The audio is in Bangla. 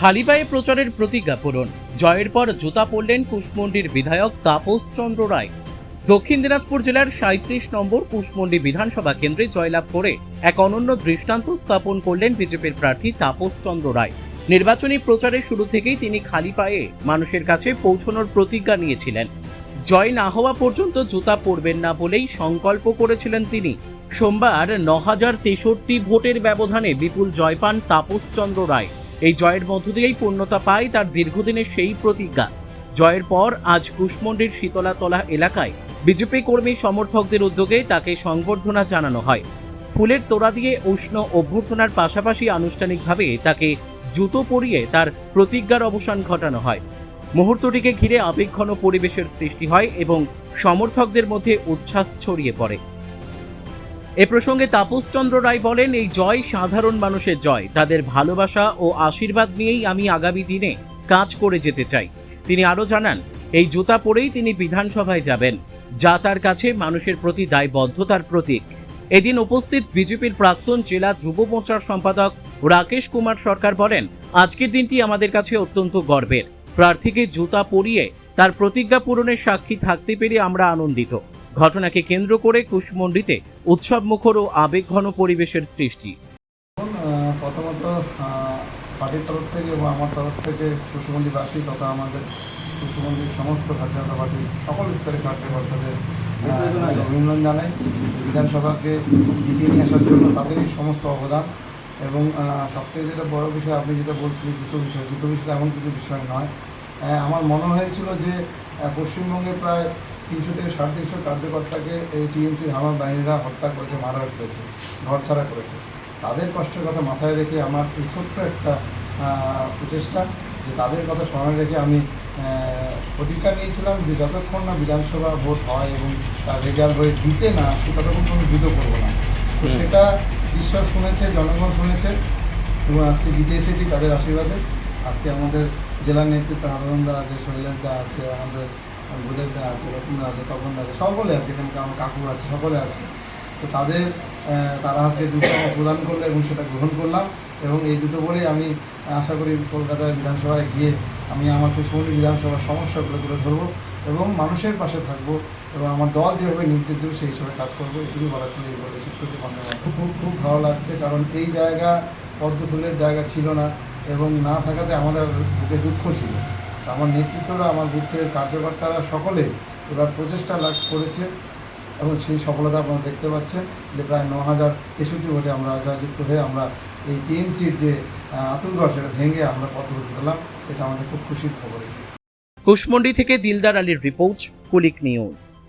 খালি পায়ে প্রচারের প্রতিজ্ঞা পূরণ। জয়ের পর জুতা পরলেন কুশমন্ডির বিধায়ক তাপস চন্দ্র রায়। দক্ষিণ দিনাজপুর জেলার ৩৭ নম্বর কুশমন্ডি বিধানসভা কেন্দ্রে জয়লাভ করে এক অনন্য দৃষ্টান্ত স্থাপন করলেন বিজেপির প্রার্থী তাপস চন্দ্র রায়। নির্বাচনী প্রচারের শুরু থেকেই তিনি খালি পায়ে মানুষের কাছে পৌঁছানোর প্রতিজ্ঞা নিয়েছিলেন। জয় না হওয়া পর্যন্ত জুতা পরবেন না বলেই সংকল্প করেছিলেন তিনি। সোমবার ৯,০৬৩ ভোটের ব্যবধানে বিপুল জয় পান তাপস চন্দ্র রায়। এই জয়ের মধ্য দিয়েই পূর্ণতা পায় তার দীর্ঘদিনের সেই প্রতিজ্ঞা। জয়ের পর আজ কুশমন্ডির শীতলাতলা এলাকায় বিজেপি কর্মী সমর্থকদের উদ্যোগে তাকে সংবর্ধনা জানানো হয়। ফুলের তোড়া দিয়ে উষ্ণ অভ্যর্থনার পাশাপাশি আনুষ্ঠানিকভাবে তাকে জুতো পরিয়ে তার প্রতিজ্ঞার অবসান ঘটানো হয়। মুহূর্তটিকে ঘিরে আবেগঘন পরিবেশের সৃষ্টি হয় এবং সমর্থকদের মধ্যে উচ্ছ্বাস ছড়িয়ে পড়ে। এ প্রসঙ্গে তাপস চন্দ্র রায় বলেন, এই জয় সাধারণ মানুষের জয়। তাদের ভালোবাসা ও আশীর্বাদ নিয়েই আমি আগামী দিনে কাজ করে যেতে চাই। তিনি আরও জানান, এই জুতা পরেই তিনি বিধানসভায় যাবেন, যা তার কাছে মানুষের প্রতি দায়বদ্ধতার প্রতীক। এদিন উপস্থিত বিজেপির প্রাক্তন জেলা যুব মোর্চার সম্পাদক রাকেশ কুমার সরকার বলেন, আজকের দিনটি আমাদের কাছে অত্যন্ত গর্বের। প্রার্থীকে জুতা পরিয়ে তার প্রতিজ্ঞা পূরণের সাক্ষী থাকতে পেরে আমরা আনন্দিত। ঘটনাকে কেন্দ্র করে কুশমন্ডিতে উৎসব মুখর ও আবেগঘন পরিবেশের সৃষ্টি। প্রথমত পার্টির তরফ থেকে এবং আমার তরফ থেকে কুশমন্ডিবাসী তথা আমাদের কুশমন্ডির সমস্ত কার্যকর্তা পার্টির সকল স্তরের কার্যকর্তাদের অভিনন্দন জানাই। বিধানসভাকে জিতিয়ে নিয়ে আসার জন্য তাদেরই সমস্ত অবদান। এবং সবথেকে যেটা বড় বিষয়, আপনি যেটা বলছিলেন জুতো বিষয় এমন কিছু বিষয় নয়। আমার মনে হয়েছিল যে পশ্চিমবঙ্গের প্রায় ৩০০ থেকে ৩৫০ কার্যকর্তাকে এই টিএমসির হামার বাহিনীরা হত্যা করেছে, মারধর করেছে, ঘরছাড়া করেছে। তাদের কষ্টের কথা মাথায় রেখে আমার এই ছোট্ট একটা প্রচেষ্টা যে তাদের কথা স্মরণে রেখে আমি প্রতিজ্ঞা নিয়েছিলাম যে যতক্ষণ না বিধানসভা ভোট হয় এবং তার রেজাল্ট হয়ে জিতে না আসে ততক্ষণ কোনো জুতো করবো না। তো সেটা ঈশ্বর শুনেছে, জনগণ শুনেছে এবং আজকে জিতে এসেছি তাদের আশীর্বাদে। আজকে আমাদের জেলার নেতৃত্বে আনন্দা আছে, শৈলেশ দা আছে, আমাদের বুধের দা আছে, রতনদা আছে, তপন দা আছে, সকলে আছে, এখানকার আমার কাকু আছে, সকলে আছে। তো তারা আজকে জুতো প্রদান করলো এবং সেটা গ্রহণ করলাম। এবং এই জুতো পরেই আমি আশা করি কলকাতায় বিধানসভায় গিয়ে আমি আমার কুশমন্ডি বিধানসভার সমস্যাগুলো তুলে ধরবো এবং মানুষের পাশে থাকবো এবং আমার দল যেভাবে নির্দেশ দেবে সেই হিসাবে কাজ করবো। এটুকুই বলা ছিল। এই বলে শেষ করছি। খুব ভালো লাগছে, কারণ এই জায়গা পদ্ম ফুলের জায়গা ছিল না এবং না থাকাতে আমাদের বুকে দুঃখ ছিল। আমার নেতৃত্বরা, আমার বুথের কার্যকর্তারা সকলে এবার প্রচেষ্টা লাভ করেছে এবং সেই সফলতা আপনারা দেখতে পাচ্ছেন যে প্রায় ৯,০৬৩ ভোটে আমরা জয়যুক্ত হয়ে আমরা এই টিএমসির যে আতুরঘর সেটা ভেঙে আমরা পদ্মফুল পেলাম। এটা আমাদের খুব খুশির খবর। কুশমন্ডি থেকে দিলদার আলীর রিপোর্ট, কুলিক নিউজ।